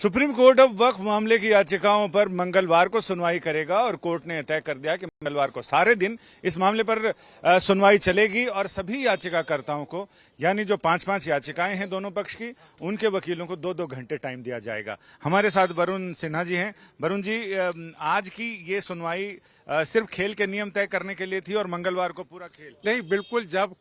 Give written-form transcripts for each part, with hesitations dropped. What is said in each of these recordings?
Supreme court अब वक्फ मामले की याचिकाओं पर मंगलवार को सुनवाई करेगा और कोर्ट ने तय कर दिया कि मंगलवार को सारे दिन इस मामले पर सुनवाई चलेगी और सभी याचिकाकर्ताओं को, यानी जो 5-5 याचिकाएं हैं दोनों पक्ष की, उनके वकीलों को 2-2 घंटे टाइम दिया जाएगा। हमारे साथ वरुण सिन्हा जी हैं। वरुण जी, आज की ये सुनवाई सिर्फ खेल के नियम तय करने के लिए थी और मंगलवार को पूरा खेल नहीं, बिल्कुल। जब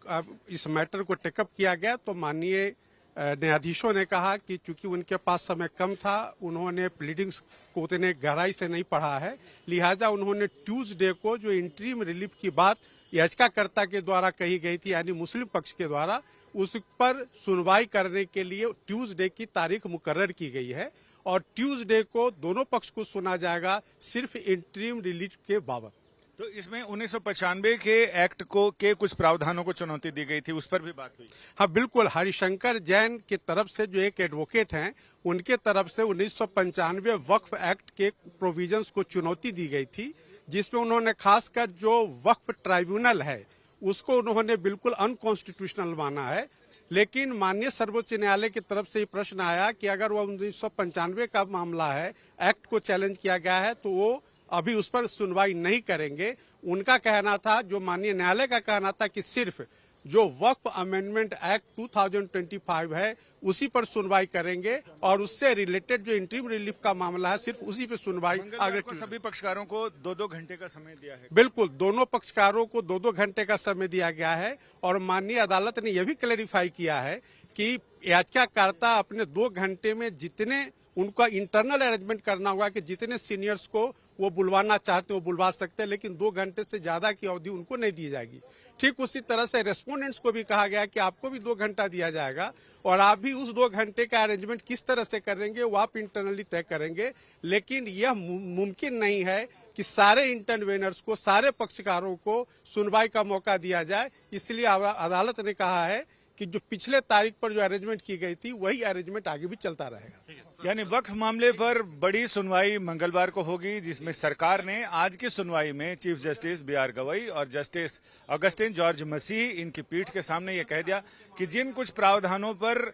इस मैटर को टेकअप किया गया तो माननीय न्यायाधीशों ने कहा कि चूंकि उनके पास समय कम था, उन्होंने प्लीडिंग्स को उतने गहराई से नहीं पढ़ा है, लिहाजा उन्होंने ट्यूसडे को जो इंटरिम रिलीफ की बात याचिकाकर्ता के द्वारा कही गई थी, यानी मुस्लिम पक्ष के द्वारा, उस पर सुनवाई करने के लिए ट्यूसडे की तारीख मुकर्रर की गई है और ट्यूसडे को दोनों पक्ष को सुना जाएगा सिर्फ इंटरिम रिलीफ के बाबत। तो इसमें 1995 के एक्ट के कुछ प्रावधानों को चुनौती दी गई थी, उस पर भी बात हुई। हाँ, बिल्कुल। हरिशंकर जैन की तरफ से जो एक एडवोकेट हैं, उनके तरफ से 1995 वक्फ एक्ट के प्रोविजंस को चुनौती दी गई थी, जिसमें उन्होंने खासकर जो वक्फ ट्राइब्यूनल है उसको उन्होंने बिल्कुल अनकॉन्स्टिट्यूशनल माना है। लेकिन माननीय सर्वोच्च न्यायालय की तरफ से ये प्रश्न आया कि अगर वो 1995 का मामला है, एक्ट को चैलेंज किया गया है, तो वो अभी उस पर सुनवाई नहीं करेंगे। उनका कहना था, जो माननीय न्यायालय का कहना था, कि सिर्फ जो वक्फ अमेंडमेंट एक्ट 2025 है उसी पर सुनवाई करेंगे और उससे रिलेटेड जो इंटरिम रिलीफ का मामला है सिर्फ उसी पे सुनवाई आगे को सभी पक्षकारों को 2-2 घंटे का समय दिया है। बिल्कुल, दोनों पक्षकारों को 2-2 घंटे का समय दिया गया है और माननीय अदालत ने यह भी क्लेरिफाई किया है कि याचिकाकर्ता अपने 2 घंटे में जितने उनका इंटरनल अरेंजमेंट करना होगा कि जितने सीनियर्स को वो बुलवाना चाहते हैं वो बुलवा सकते हैं, लेकिन 2 घंटे से ज्यादा की अवधि उनको नहीं दी जाएगी। ठीक उसी तरह से रेस्पोंडेंट्स को भी कहा गया कि आपको भी 2 घंटा दिया जाएगा और आप भी उस 2 घंटे का अरेंजमेंट किस तरह से करेंगे वो आप इंटरनली तय करेंगे। लेकिन यह मुमकिन नहीं है कि सारे इंटरवेनर्स को, सारे पक्षकारों को सुनवाई का मौका दिया जाए। इसलिए अदालत ने कहा है कि जो पिछले तारीख पर जो अरेंजमेंट की गई थी वही अरेंजमेंट आगे भी चलता रहेगा। यानी वक्फ मामले पर बड़ी सुनवाई मंगलवार को होगी, जिसमें सरकार ने आज की सुनवाई में चीफ जस्टिस B.R. गवई और जस्टिस ऑगस्टिन जॉर्ज मसीह इनकी पीठ के सामने ये कह दिया कि जिन कुछ प्रावधानों पर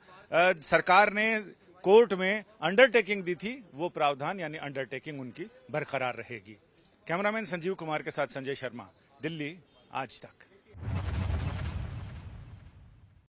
सरकार ने कोर्ट में अंडरटेकिंग दी थी, वो प्रावधान यानी अंडरटेकिंग उनकी बरकरार रहेगी। कैमरामैन संजीव कुमार के साथ संजय शर्मा, दिल्ली, आज तक।